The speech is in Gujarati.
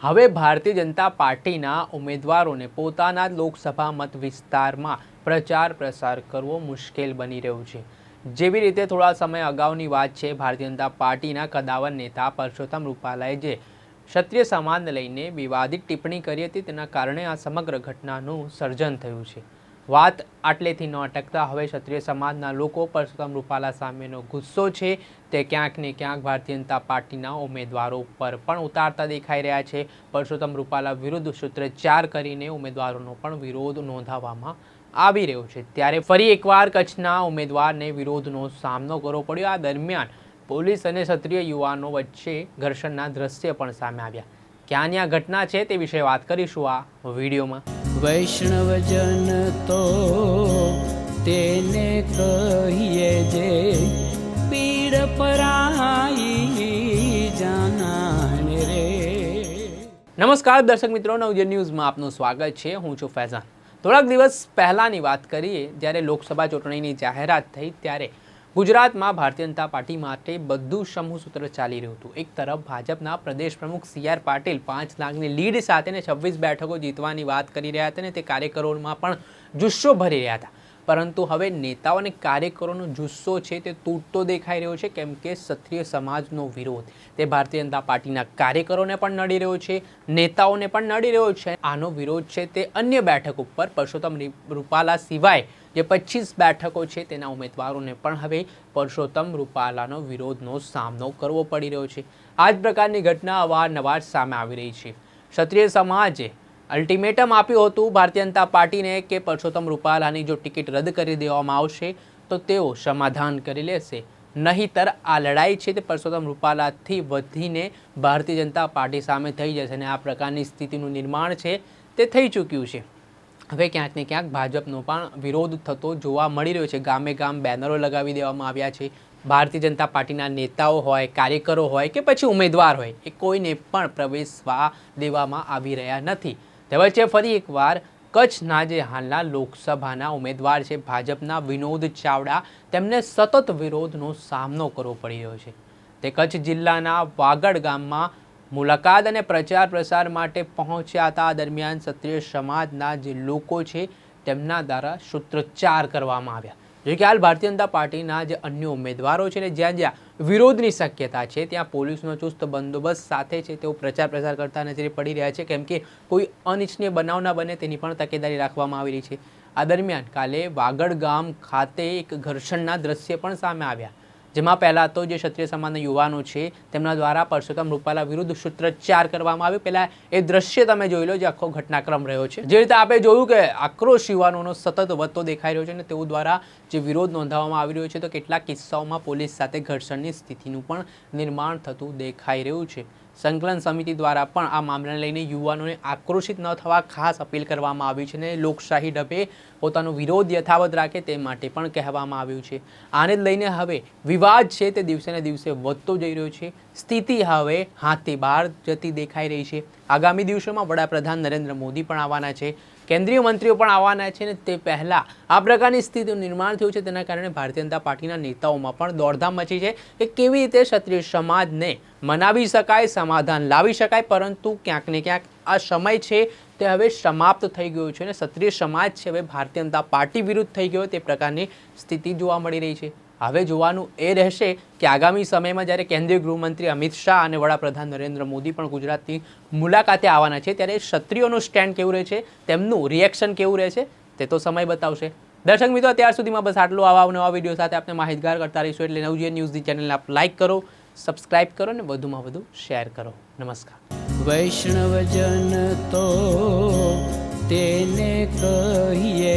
હવે ભારતીય જનતા પાર્ટીના ઉમેદવારોને પોતાના લોકસભા મત વિસ્તારમાં પ્રચાર પ્રસાર કરવો મુશ્કેલ બની રહ્યું છે। જેવી રીતે થોડા સમય અગાઉની વાત છે, ભારતીય જનતા પાર્ટીના કદાવર નેતા પરસોત્તમ રૂપાલાએ જે ક્ષત્રિય સમાજને લઈને વિવાદિત ટિપ્પણી કરી હતી, તેના કારણે આ સમગ્ર ઘટનાનું સર્જન થયું છે। વાત આટલેથી ન અટકતા હવે ક્ષત્રિય સમાજના લોકો પરસોત્તમ રૂપાલા સામેનો ગુસ્સો છે તે ક્યાંક ને ક્યાંક ભારતીય જનતા પાર્ટીના ઉમેદવારો પર પણ ઉતારતા દેખાઈ રહ્યા છે। પરસોત્તમ રૂપાલા વિરુદ્ધ સૂત્રોચ્ચાર કરીને ઉમેદવારોનો પણ વિરોધ નોંધાવવામાં આવી રહ્યો છે। ત્યારે ફરી એકવાર કચ્છના ઉમેદવારને વિરોધનો સામનો કરવો પડ્યો। આ દરમિયાન પોલીસ અને ક્ષત્રિય યુવાનો વચ્ચે ઘર્ષણના દ્રશ્ય પણ સામે આવ્યા। ક્યાંની આ ઘટના છે તે વિશે વાત કરીશું આ વિડીયોમાં। વૈષ્ણવજન તો તેને કહીએ જે પીડ પરાઈ જાનાને રે। નમસ્કાર દર્શક મિત્રો, નવજીવન ન્યૂઝમાં આપનું સ્વાગત છે। હું છું ફૈઝાન। થોડાક દિવસ પહેલાની વાત કરીએ, જ્યારે લોકસભા ચૂંટણીની જાહેરાત થઈ ત્યારે ગુજરાતમાં ભારતીય જનતા પાર્ટી માટે બધું સમૂહસૂત્ર ચાલી રહ્યું હતું। એક તરફ ભાજપના પ્રદેશ પ્રમુખ CR પાટીલ 5 લાખની લીડ સાથે 26 બેઠકો જીતવાની વાત કરી રહ્યા હતા અને તે કાર્યકરોમાં પણ જુસ્સો ભરી રહ્યા હતા। પરંતુ હવે નેતાઓ અને કાર્યકરોનો જુસ્સો છે તે તૂટતો દેખાઈ રહ્યો છે, કેમ કે ક્ષત્રિય સમાજનો વિરોધ તે ભારતીય જનતા પાર્ટીના કાર્યકરોને પણ નડી રહ્યો છે, નેતાઓને પણ નડી રહ્યો છે। આનો વિરોધ છે તે અન્ય બેઠક ઉપર પરસોત્તમ રૂપાલા સિવાય જે 25 બેઠકો છે તેના ઉમેદવારોને પણ હવે પરસોત્તમ રૂપાલાનો વિરોધનો સામનો કરવો પડી રહ્યો છે। આ જ પ્રકારની ઘટના અવારનવાર સામે આવી રહી છે। ક્ષત્રિય સમાજે અલ્ટિમેટમ આપ્યું હતું ભારતીય જનતા પાર્ટીને કે પરસોત્તમ રૂપાલાની જો ટિકિટ રદ કરી દેવામાં આવશે તો તેઓ સમાધાન કરી લેશે, નહીંતર આ લડાઈ છે તે પરસોત્તમ રૂપાલાથી વધીને ભારતીય જનતા પાર્ટી સામે થઈ જશે અને આ પ્રકારની સ્થિતિનું નિર્માણ છે તે થઈ ચૂક્યું છે। હવે ક્યાંક ને ક્યાંક ભાજપનો પણ વિરોધ થતો જોવા મળી રહ્યો છે। ગામે ગામ બેનરો લગાવી દેવામાં આવ્યા છે। ભારતીય જનતા પાર્ટીના નેતાઓ હોય, કાર્યકરો હોય કે પછી ઉમેદવાર હોય, એ કોઈને પણ પ્રવેશવા દેવામાં આવી રહ્યા નથી। તે વચ્ચે ફરી એકવાર કચ્છના જે હાલના લોકસભાના ઉમેદવાર છે ભાજપના વિનોદ ચાવડા, તેમને સતત વિરોધનો સામનો કરવો પડી રહ્યો છે। તે કચ્છ જિલ્લાના વાગડ ગામમાં મુલાકાત અને પ્રચાર પ્રસાર માટે પહોંચ્યા હતા। આ દરમિયાન ક્ષત્રિય સમાજના જે લોકો છે તેમના દ્વારા સૂત્રોચ્ચાર કરવામાં આવ્યા। જો કે હાલ ભારતીય જનતા પાર્ટીના જે અન્ય ઉમેદવારો છે ને જ્યાં જ્યાં વિરોધની શક્યતા છે ત્યાં પોલીસનો ચુસ્ત બંદોબસ્ત સાથે છે તેઓ પ્રચાર પ્રસાર કરતા નજરે પડી રહ્યા છે, કેમ કે કોઈ અનિચ્છનીય બનાવ ન બને તેની પણ તકેદારી રાખવામાં આવી રહી છે। આ દરમિયાન કાલે વાગડ ગામ ખાતે એક ઘર્ષણના દ્રશ્ય પણ સામે આવ્યા, જેમાં પહેલાં તો જે ક્ષત્રિય સમાજના યુવાનો છે તેમના દ્વારા પરસોત્તમ રૂપાલા વિરુદ્ધ સૂત્રોચ્ચાર કરવામાં આવ્યો। પહેલાં એ દ્રશ્ય તમે જોઈ લો જે આખો ઘટનાક્રમ રહ્યો છે। જે રીતે આપણે જોયું કે આક્રોશ યુવાનોનો સતત વધતો દેખાઈ રહ્યો છે અને તેઓ દ્વારા જે વિરોધ નોંધાવવામાં આવી રહ્યો છે, તો કેટલાક કિસ્સાઓમાં પોલીસ સાથે ઘર્ષણની સ્થિતિનું પણ નિર્માણ થતું દેખાઈ રહ્યું છે। સંકલન સમિતિ દ્વારા પણ આ મામલાને લઈને યુવાનોને આક્રોશિત ન થવા ખાસ અપીલ કરવામાં આવી છે અને લોકશાહી ઢબે પોતાનો વિરોધ યથાવત રાખે તે માટે પણ કહેવામાં આવ્યું છે। આને લઈને હવે વિવાદ છે તે દિવસે ને દિવસે વધતો જઈ રહ્યો છે। સ્થિતિ હવે હાથથી બહાર જતી દેખાઈ રહી છે। આગામી દિવસોમાં વડાપ્રધાન નરેન્દ્ર મોદી પણ આવવાના છે, કેન્દ્રીય મંત્રીઓ પણ આવવાના છે ને તે પહેલાં આ પ્રકારની સ્થિતિનું નિર્માણ થયું છે। તેના કારણે ભારતીય જનતા પાર્ટીના નેતાઓમાં પણ દોડધામ મચી છે કે કેવી રીતે ક્ષત્રિય સમાજને મનાવી શકાય, સમાધાન લાવી શકાય। પરંતુ ક્યાંક ને ક્યાંક આ સમય છે તે હવે સમાપ્ત થઈ ગયો છે અને ક્ષત્રિય સમાજ છે હવે ભારતીય જનતા પાર્ટી વિરુદ્ધ થઈ ગયો તે પ્રકારની સ્થિતિ જોવા મળી રહી છે। હવે જોવાનું એ રહેશે કે આગામી સમયમાં જ્યારે કેન્દ્રીય ગૃહમંત્રી અમિત શાહ અને વડાપ્રધાન નરેન્દ્ર મોદી પણ ગુજરાતની મુલાકાતે આવવાના છે ત્યારે ક્ષત્રિયોનું સ્ટેન્ડ કેવું રહે છે, તેમનું રિએક્શન કેવું રહે છે તે તો સમય બતાવશે। દર્શક મિત્રો, અત્યાર સુધીમાં બસ આટલું। આવા નવા વિડીયો સાથે આપણે માહિતગાર કરતા રહીશું, એટલે નવજીવન ન્યૂઝની ચેનલને આપ લાઇક કરો, સબસ્ક્રાઇબ કરો અને વધુમાં વધુ શેર કરો। નમસ્કાર। વૈષ્ણવજન તો તેને કહીએ